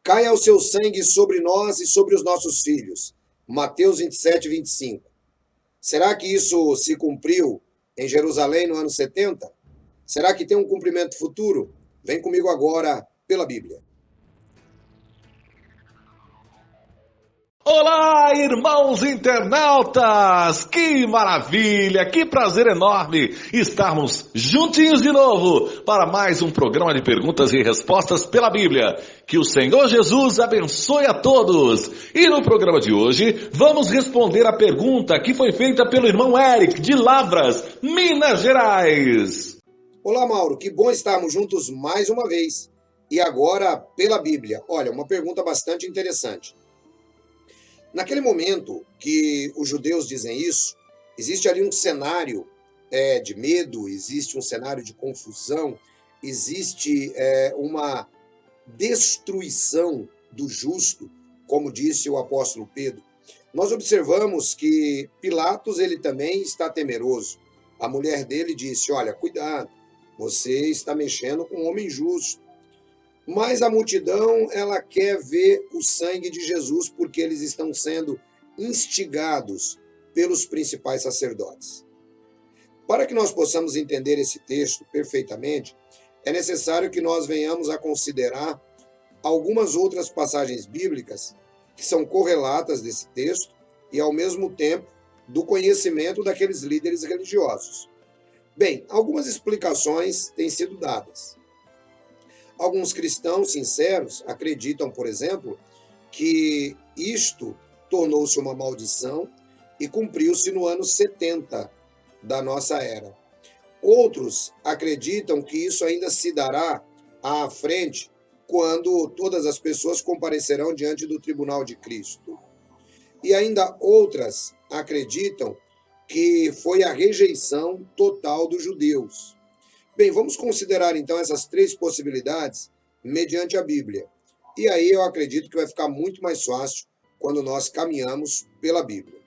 Caia o seu sangue sobre nós e sobre os nossos filhos. Mateus 27, 25. Será que isso se cumpriu em Jerusalém no ano 70? Será que tem um cumprimento futuro? Vem comigo agora pela Bíblia. Olá, irmãos internautas! Que maravilha, que prazer enorme estarmos juntinhos de novo para mais um programa de perguntas e respostas pela Bíblia. Que o Senhor Jesus abençoe a todos. E no programa de hoje vamos responder a pergunta que foi feita pelo irmão Eric de Lavras, Minas Gerais. Olá, Mauro, que bom estarmos juntos mais uma vez. E agora pela Bíblia. Olha, uma pergunta bastante interessante. Naquele momento que os judeus dizem isso, existe ali um cenário de medo, existe um cenário de confusão, existe uma destruição do justo, como disse o apóstolo Pedro. Nós observamos que Pilatos ele também está temeroso. A mulher dele disse, olha, cuidado, você está mexendo com um homem justo. Mas a multidão, ela quer ver o sangue de Jesus porque eles estão sendo instigados pelos principais sacerdotes. Para que nós possamos entender esse texto perfeitamente, é necessário que nós venhamos a considerar algumas outras passagens bíblicas que são correlatas desse texto e, ao mesmo tempo, do conhecimento daqueles líderes religiosos. Bem, algumas explicações têm sido dadas. Alguns cristãos sinceros acreditam, por exemplo, que isto tornou-se uma maldição e cumpriu-se no ano 70 da nossa era. Outros acreditam que isso ainda se dará à frente quando todas as pessoas comparecerão diante do tribunal de Cristo. E ainda outras acreditam que foi a rejeição total dos judeus. Bem, vamos considerar então essas três possibilidades mediante a Bíblia. E aí eu acredito que vai ficar muito mais fácil quando nós caminhamos pela Bíblia.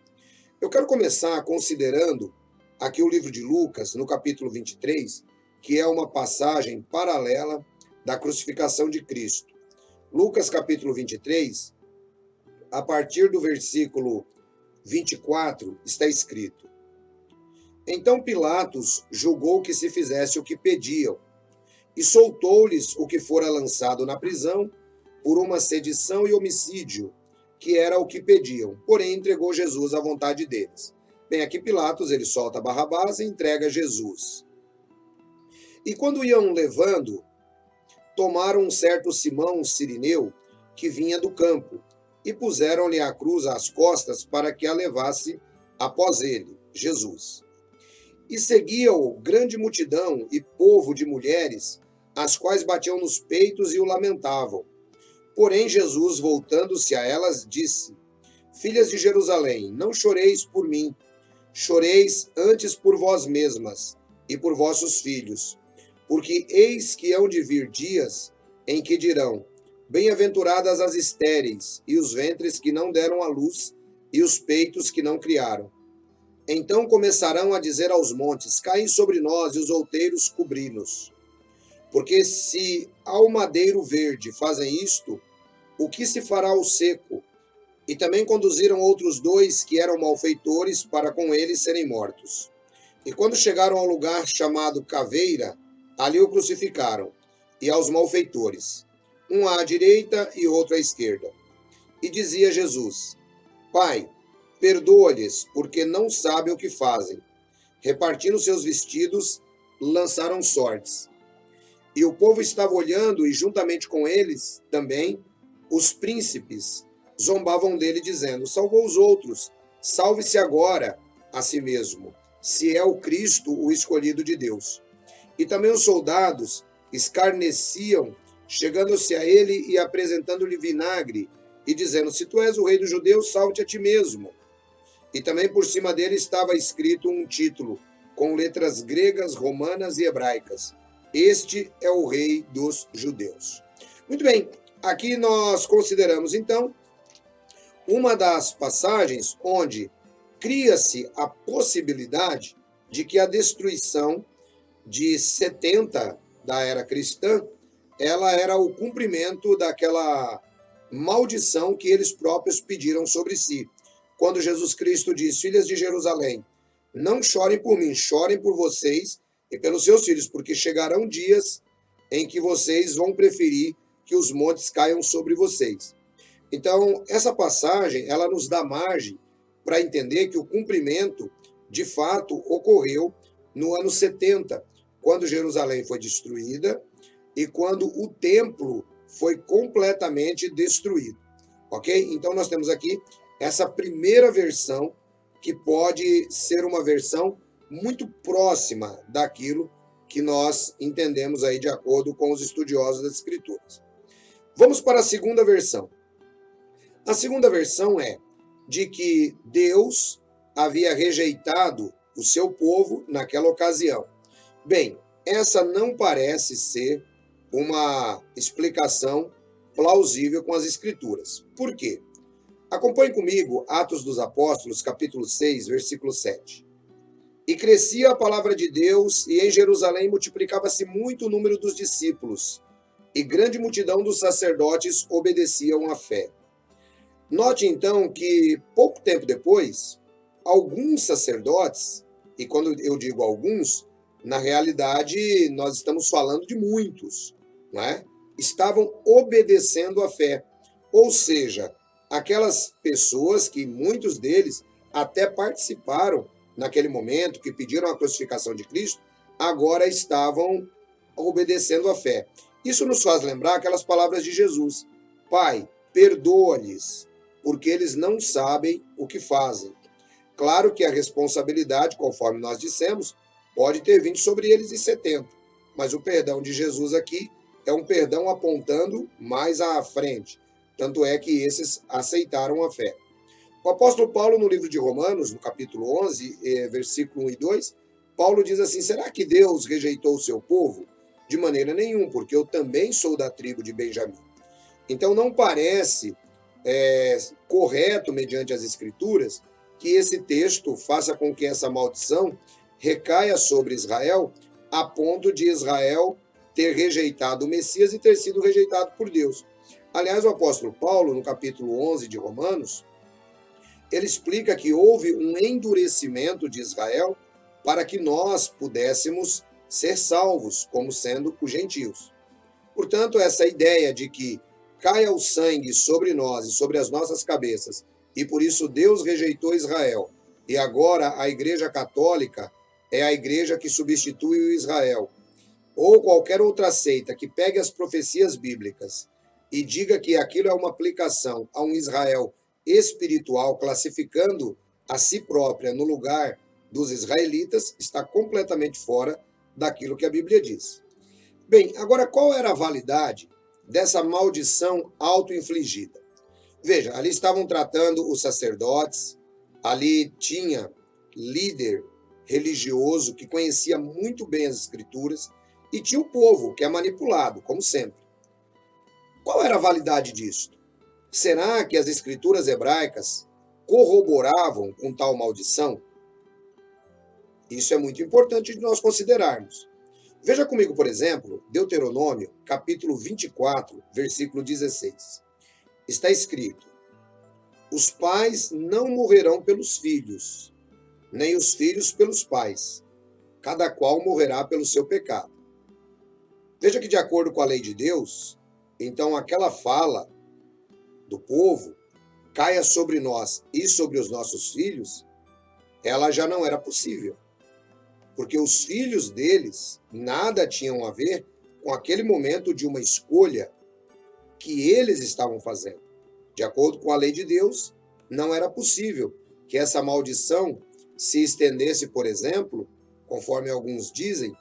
Eu quero começar considerando aqui o livro de Lucas, no capítulo 23, que é uma passagem paralela da crucificação de Cristo. Lucas capítulo 23, a partir do versículo 24, está escrito: Então Pilatos julgou que se fizesse o que pediam, e soltou-lhes o que fora lançado na prisão por uma sedição e homicídio, que era o que pediam, porém entregou Jesus à vontade deles. Bem, aqui Pilatos ele solta Barrabás e entrega Jesus. E quando iam levando, tomaram um certo Simão Cirineu, que vinha do campo, e puseram-lhe a cruz às costas para que a levasse após ele, Jesus. E seguia-o grande multidão e povo de mulheres, as quais batiam nos peitos e o lamentavam. Porém, Jesus, voltando-se a elas, disse: Filhas de Jerusalém, não choreis por mim, choreis antes por vós mesmas e por vossos filhos. Porque eis que hão de vir dias em que dirão: Bem-aventuradas as estéreis, e os ventres que não deram à luz, e os peitos que não criaram. Então começarão a dizer aos montes: Caem sobre nós, e os outeiros cobri-nos. Porque se ao madeiro verde fazem isto, o que se fará ao seco? E também conduziram outros dois que eram malfeitores para com eles serem mortos. E quando chegaram ao lugar chamado Caveira, ali o crucificaram, e aos malfeitores, um à direita e outro à esquerda. E dizia Jesus: Pai, perdoa-lhes, porque não sabem o que fazem. Repartindo seus vestidos, lançaram sortes. E o povo estava olhando, e juntamente com eles também os príncipes zombavam dele, dizendo: Salvou os outros, salve-se agora a si mesmo, se é o Cristo, o escolhido de Deus. E também os soldados escarneciam, chegando-se a ele e apresentando-lhe vinagre, e dizendo: Se tu és o rei dos judeus, salve-te a ti mesmo. E também por cima dele estava escrito um título, com letras gregas, romanas e hebraicas: Este é o rei dos judeus. Muito bem, aqui nós consideramos então uma das passagens onde cria-se a possibilidade de que a destruição de 70 da era cristã, ela era o cumprimento daquela maldição que eles próprios pediram sobre si. Quando Jesus Cristo diz: filhas de Jerusalém, não chorem por mim, chorem por vocês e pelos seus filhos, porque chegarão dias em que vocês vão preferir que os montes caiam sobre vocês. Então, essa passagem, ela nos dá margem para entender que o cumprimento, de fato, ocorreu no ano 70, quando Jerusalém foi destruída e quando o templo foi completamente destruído. Ok? Então, nós temos aqui essa primeira versão, que pode ser uma versão muito próxima daquilo que nós entendemos aí de acordo com os estudiosos das Escrituras. Vamos para a segunda versão. A segunda versão é de que Deus havia rejeitado o seu povo naquela ocasião. Bem, essa não parece ser uma explicação plausível com as Escrituras. Por quê? Acompanhe comigo Atos dos Apóstolos, capítulo 6, versículo 7. E crescia a palavra de Deus, e em Jerusalém multiplicava-se muito o número dos discípulos, e grande multidão dos sacerdotes obedeciam à fé. Note então que, pouco tempo depois, alguns sacerdotes, e quando eu digo alguns, na realidade nós estamos falando de muitos, não é? Estavam obedecendo à fé. Ou seja, aquelas pessoas que muitos deles até participaram naquele momento, que pediram a crucificação de Cristo, agora estavam obedecendo à fé. Isso nos faz lembrar aquelas palavras de Jesus: Pai, perdoa-lhes, porque eles não sabem o que fazem. Claro que a responsabilidade, conforme nós dissemos, pode ter vindo sobre eles em 70, mas o perdão de Jesus aqui é um perdão apontando mais à frente. Tanto é que esses aceitaram a fé. O apóstolo Paulo, no livro de Romanos, no capítulo 11, versículo 1 e 2, Paulo diz assim: será que Deus rejeitou o seu povo? De maneira nenhuma, porque eu também sou da tribo de Benjamim. Então não parece correto, mediante as Escrituras, que esse texto faça com que essa maldição recaia sobre Israel, a ponto de Israel ter rejeitado o Messias e ter sido rejeitado por Deus. Aliás, o apóstolo Paulo, no capítulo 11 de Romanos, ele explica que houve um endurecimento de Israel para que nós pudéssemos ser salvos, como sendo os gentios. Portanto, essa ideia de que caia o sangue sobre nós e sobre as nossas cabeças, e por isso Deus rejeitou Israel, e agora a Igreja Católica é a igreja que substitui o Israel, ou qualquer outra seita que pegue as profecias bíblicas e diga que aquilo é uma aplicação a um Israel espiritual, classificando a si própria no lugar dos israelitas, está completamente fora daquilo que a Bíblia diz. Bem, agora qual era a validade dessa maldição auto-infligida? Veja, ali estavam tratando os sacerdotes, ali tinha líder religioso que conhecia muito bem as Escrituras, e tinha o povo, que é manipulado, como sempre. Qual era a validade disso? Será que as Escrituras hebraicas corroboravam com tal maldição? Isso é muito importante de nós considerarmos. Veja comigo, por exemplo, Deuteronômio, capítulo 24, versículo 16. Está escrito: os pais não morrerão pelos filhos, nem os filhos pelos pais. Cada qual morrerá pelo seu pecado. Veja que, de acordo com a lei de Deus, então aquela fala do povo, caia sobre nós e sobre os nossos filhos, ela já não era possível. Porque os filhos deles nada tinham a ver com aquele momento de uma escolha que eles estavam fazendo. De acordo com a lei de Deus, não era possível que essa maldição se estendesse, por exemplo, conforme alguns dizem,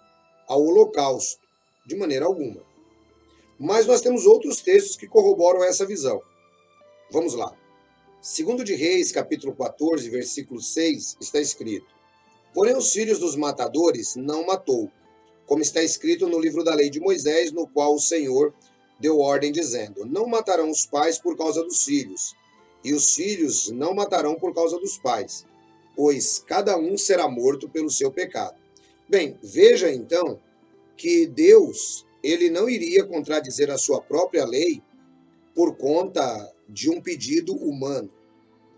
ao holocausto, de maneira alguma. Mas nós temos outros textos que corroboram essa visão. Vamos lá. Segundo de Reis, capítulo 14, versículo 6, está escrito: porém os filhos dos matadores não matou, como está escrito no livro da lei de Moisés, no qual o Senhor deu ordem dizendo: não matarão os pais por causa dos filhos, e os filhos não matarão por causa dos pais, pois cada um será morto pelo seu pecado. Bem, veja então que Deus, ele não iria contradizer a sua própria lei por conta de um pedido humano.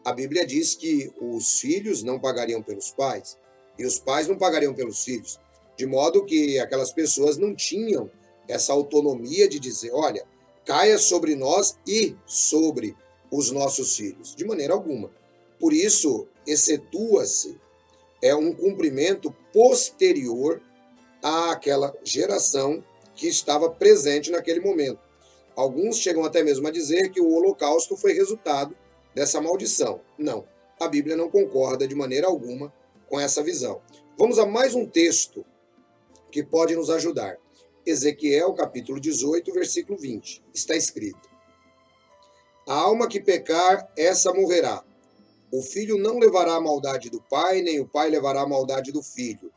A Bíblia diz que os filhos não pagariam pelos pais e os pais não pagariam pelos filhos, de modo que aquelas pessoas não tinham essa autonomia de dizer, olha, caia sobre nós e sobre os nossos filhos, de maneira alguma. Por isso, excetua-se um cumprimento posterior àquela geração que estava presente naquele momento. Alguns chegam até mesmo a dizer que o Holocausto foi resultado dessa maldição. Não, a Bíblia não concorda de maneira alguma com essa visão. Vamos a mais um texto que pode nos ajudar. Ezequiel, capítulo 18, versículo 20. Está escrito: a alma que pecar, essa morrerá. O filho não levará a maldade do pai, nem o pai levará a maldade do filho.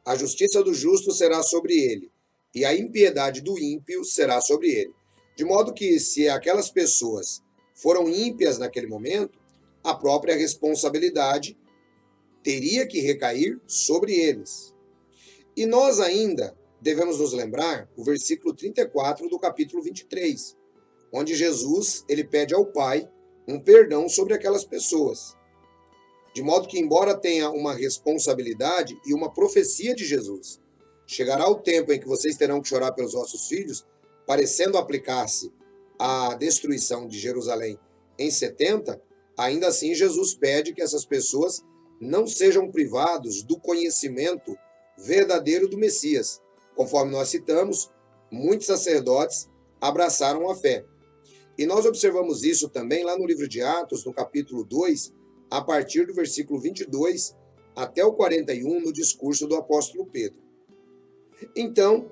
A justiça do justo será sobre ele, e a impiedade do ímpio será sobre ele. De modo que, se aquelas pessoas foram ímpias naquele momento, a própria responsabilidade teria que recair sobre eles. E nós ainda devemos nos lembrar o versículo 34 do capítulo 23, onde Jesus ele pede ao Pai um perdão sobre aquelas pessoas. De modo que, embora tenha uma responsabilidade e uma profecia de Jesus, chegará o tempo em que vocês terão que chorar pelos vossos filhos, parecendo aplicar-se à destruição de Jerusalém em 70, ainda assim Jesus pede que essas pessoas não sejam privados do conhecimento verdadeiro do Messias. Conforme nós citamos, muitos sacerdotes abraçaram a fé. E nós observamos isso também lá no livro de Atos, no capítulo 2, a partir do versículo 22 até o 41, no discurso do apóstolo Pedro. Então,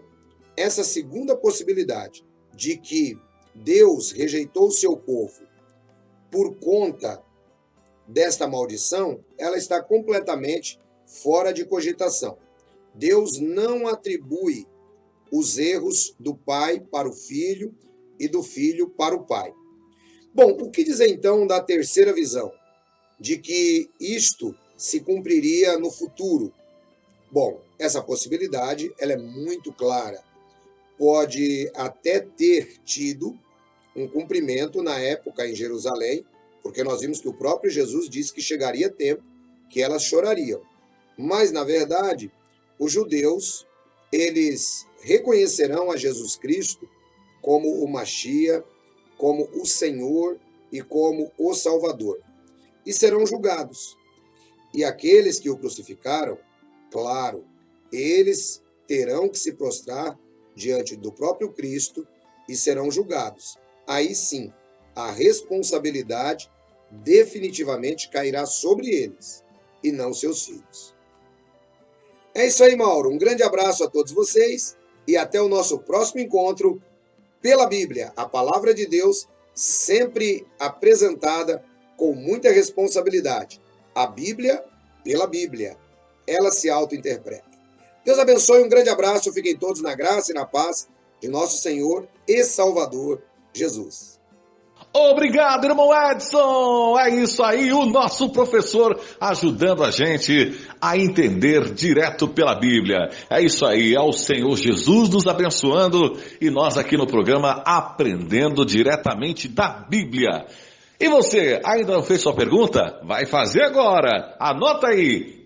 essa segunda possibilidade de que Deus rejeitou o seu povo por conta desta maldição, ela está completamente fora de cogitação. Deus não atribui os erros do pai para o filho e do filho para o pai. Bom, o que dizer então da terceira visão? De que isto se cumpriria no futuro. Bom, essa possibilidade ela é muito clara. Pode até ter tido um cumprimento na época em Jerusalém, porque nós vimos que o próprio Jesus disse que chegaria tempo que elas chorariam. Mas, na verdade, os judeus, eles reconhecerão a Jesus Cristo como o Machia, como o Senhor e como o Salvador. E serão julgados. E aqueles que o crucificaram, claro, eles terão que se prostrar diante do próprio Cristo e serão julgados. Aí sim, a responsabilidade definitivamente cairá sobre eles e não seus filhos. É isso aí, Mauro. Um grande abraço a todos vocês e até o nosso próximo encontro pela Bíblia, a palavra de Deus sempre apresentada com muita responsabilidade. A Bíblia pela Bíblia. Ela se auto-interpreta. Deus abençoe, um grande abraço, fiquem todos na graça e na paz de nosso Senhor e Salvador Jesus. Obrigado, irmão Edson! É isso aí, o nosso professor ajudando a gente a entender direto pela Bíblia. É isso aí, é o Senhor Jesus nos abençoando e nós aqui no programa aprendendo diretamente da Bíblia. E você, ainda não fez sua pergunta? Vai fazer agora! Anota aí,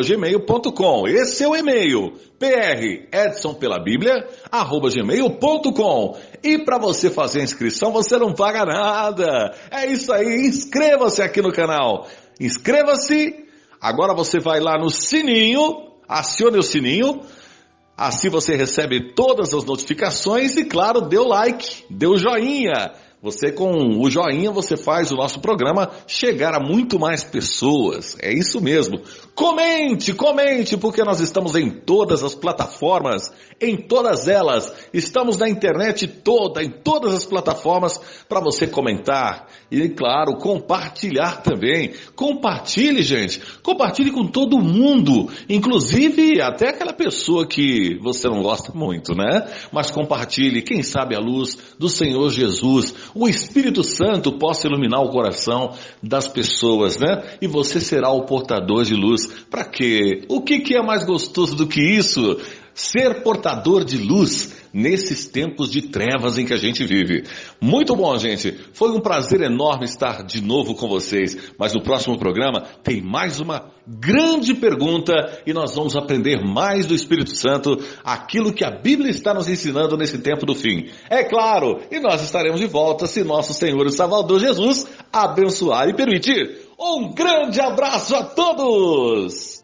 @gmail.com. Esse é o e-mail, @gmail.com. E para você fazer a inscrição, você não paga nada. É isso aí, inscreva-se aqui no canal. Inscreva-se, agora você vai lá no sininho, acione o sininho, assim você recebe todas as notificações e, claro, dê o like, dê o joinha. Você, com o joinha, você faz o nosso programa chegar a muito mais pessoas. É isso mesmo. Comente, porque nós estamos em todas as plataformas, em todas elas. Estamos na internet toda, em todas as plataformas, para você comentar. E, claro, compartilhar também. Compartilhe, gente. Compartilhe com todo mundo. Inclusive, até aquela pessoa que você não gosta muito, né? Mas compartilhe, quem sabe a luz do Senhor Jesus, o Espírito Santo possa iluminar o coração das pessoas, né? E você será o portador de luz. Para quê? O que é mais gostoso do que isso? Ser portador de luz, nesses tempos de trevas em que a gente vive. Muito bom, gente. Foi um prazer enorme estar de novo com vocês. Mas no próximo programa tem mais uma grande pergunta e nós vamos aprender mais do Espírito Santo, aquilo que a Bíblia está nos ensinando nesse tempo do fim. É claro, e nós estaremos de volta se nosso Senhor e Salvador Jesus abençoar e permitir. Um grande abraço a todos!